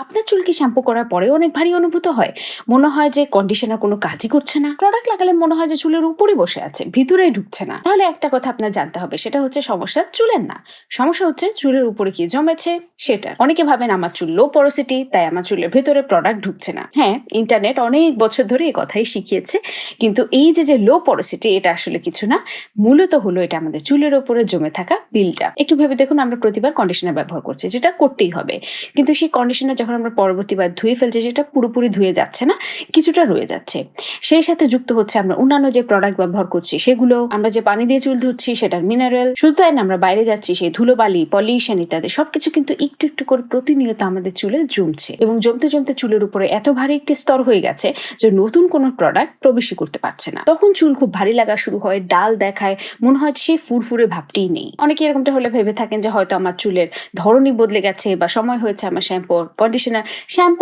আপনার চুল কি শ্যাম্পু করার পরেও অনেক ভারী অনুভূত হয়? মনে হয় যে কন্ডিশনার কোনো কাজই করছে না? প্রোডাক্ট লাগালে মনে হয় যে চুলের উপরে বসে আছে, ভিতরেই ঢুকছে না। তাহলে একটা কথা আপনার জানতে হবে, সেটা হচ্ছে সমস্যা চুলের না, সমস্যা হচ্ছে চুলের উপরে কি জমেছে সেটা। অনেকে ভাবেন আমার চুল লো পরোসিটি, তাই আমার চুলের ভেতরে প্রোডাক্ট ঢুকছে না। হ্যাঁ, ইন্টারনেট অনেক বছর ধরে এই কথাই শিখিয়েছে, কিন্তু এই যে লো পরোসিটি, এটা আসলে কিছু না। মূলত হলো এটা আমাদের চুলের উপরে জমে থাকা বিল্ড আপ। একটু ভেবে দেখুন, আমরা প্রতিবার কন্ডিশনার ব্যবহার করছি, যেটা করতেই হবে, কিন্তু সেই কন্ডিশনার যখন আমরা পরবর্তীবার ধুয়ে ফেলছি, সেটা পুরোপুরি ধুয়ে যাচ্ছে না, কিছুটা রয়ে যাচ্ছে। সেই সাথে যুক্ত হচ্ছে আমরা অন্যান্য যে প্রোডাক্ট ব্যবহার করছি সেগুলো, আমরা যে পানি দিয়ে চুল ধুচ্ছি সেটার মিনারেল, শুধু তাই না, আমরা বাইরে যাচ্ছি সেই ধুলোবালি, পলিউশন ইত্যাদি সবকিছু কিন্তু একটু একটু করে প্রতিনিয়ত আমাদের চুলে জমছে, এবং জমতে জমতে চুলের উপরে এত ভারী একটি স্তর হয়ে গেছে যে নতুন কোনো প্রোডাক্ট প্রবেশই করতে পারছে না। তখন চুল খুব ভারী লাগা শুরু হয়, ডাল দেখায়, মনে হয় সেই ফুরফুরে ভাবটিই নেই। অনেকে এরকমটা হলে ভেবে থাকেন যে হয়তো আমার চুলের ধরনই বদলে গেছে, বা সময় হয়েছে আমার শ্যাম্পু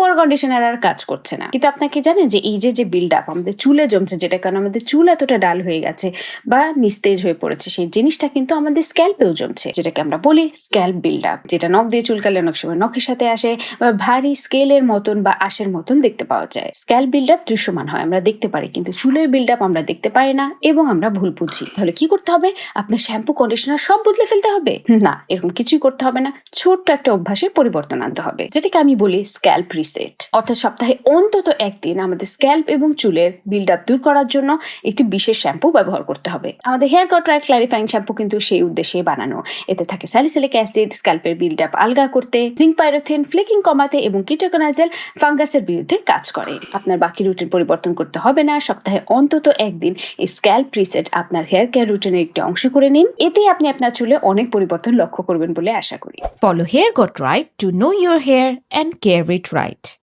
আর কন্ডিশনার আর কাজ করছে না। কিন্তু আপনাকে জানেন যে এই যে বিল্ড আপ আমাদের চুলে জমছে, যেটা কারণে আমাদের চুল এতটা ডাল হয়ে গেছে বা নিস্তেজ হয়ে পড়েছে, সেই জিনিসটা কিন্তু আমাদের স্ক্যাল্পেও জমছে, যেটাকে আমরা বলি স্ক্যাল্প বিল্ড আপ, যেটা নখ দিয়ে চুলকালে অনেক সময় নখের সাথে আসে বা ভারী স্কেলের মতন বা আঁশের মতন দেখতে পাওয়া যায়। স্ক্যাল্প বিল্ড আপ দৃশ্যমান হয়, আমরা দেখতে পারি, কিন্তু চুলের বিল্ড আপ আমরা দেখতে পারি না এবং আমরা ভুল বুঝি। তাহলে কি করতে হবে? আপনার শ্যাম্পু কন্ডিশনার সব বদলে ফেলতে হবে? না, এরকম কিছুই করতে হবে না। ছোট্ট একটা অভ্যাসে পরিবর্তন আনতে হবে, যেটাকে আমি বলি স্ক্যাল্প রিসেট। অর্থাৎ সপ্তাহে অন্তত একদিন আমাদের স্ক্যাল্প এবং চুলের বিল্ড আপ দূর করার জন্য একটি বিশেষ শ্যাম্পু ব্যবহার করতে হবে। আমাদের হেয়ার কাট রাইট ক্লারিফাইং শ্যাম্পু কিন্তু সেই উদ্দেশ্যে বানানো। এতে থাকে স্যালিসিলিক অ্যাসিড স্ক্যাল্পের বিল্ড আপ আলগা করতে, জিঙ্ক পাইরোথিন ফ্লেকিং কমাতে এবং কিটোকোনাজল ফাঙ্গাসের বিরুদ্ধে কাজ করে। আপনার বাকি রুটিন পরিবর্তন করতে হবে না, সপ্তাহে অন্তত একদিন এই স্ক্যাল্প রিসেট আপনার হেয়ার কেয়ার রুটিনের একটি অংশ করে নিন। এতে আপনি আপনার চুলে অনেক পরিবর্তন লক্ষ্য করবেন বলে আশা করি। Follow Hair Got Right to know your hair and care it right.